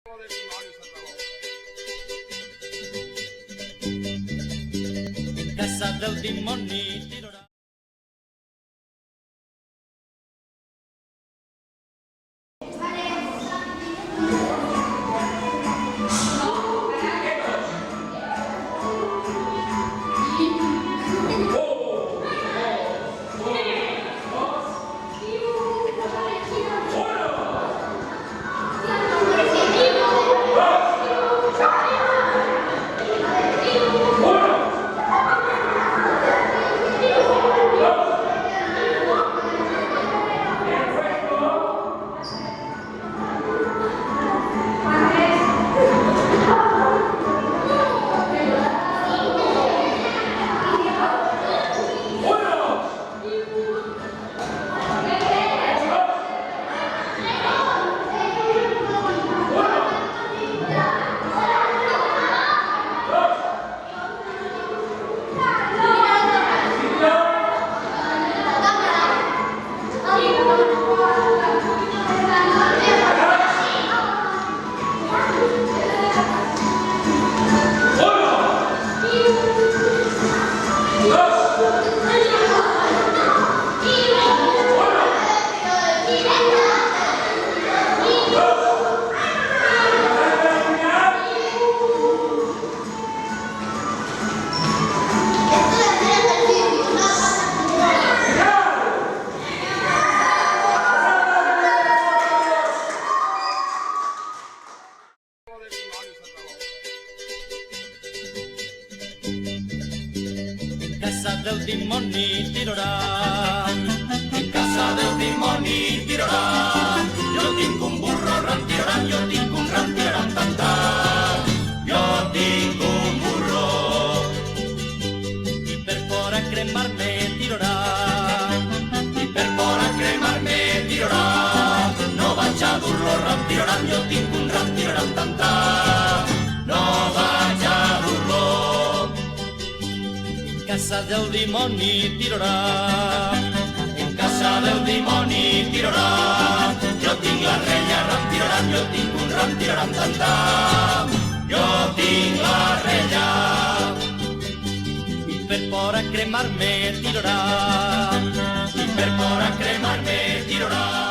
Casa del dimoni tirarà. Casa del dimoni tirarà, en casa del dimoni tirarà. Jo tinc un burro ran tiraran, jo tinc un ran tiraran tantar. Jo tinc un burro i per por a cremar-me tirarà, i per por a cremar-me tirarà. No vaig a dur-lo ran tiraran, jo tinc un ran tiraran tantar. No vaig a dur-lo. Casa del dimoni tirarà, en casa del dimoni tirarà. Jo tinc la rella ram tiraran, jo tinc un ram tiraran tantar. Jo tinc la rella i per por a cremar-me tirarà, i per por a cremar-me tirarà.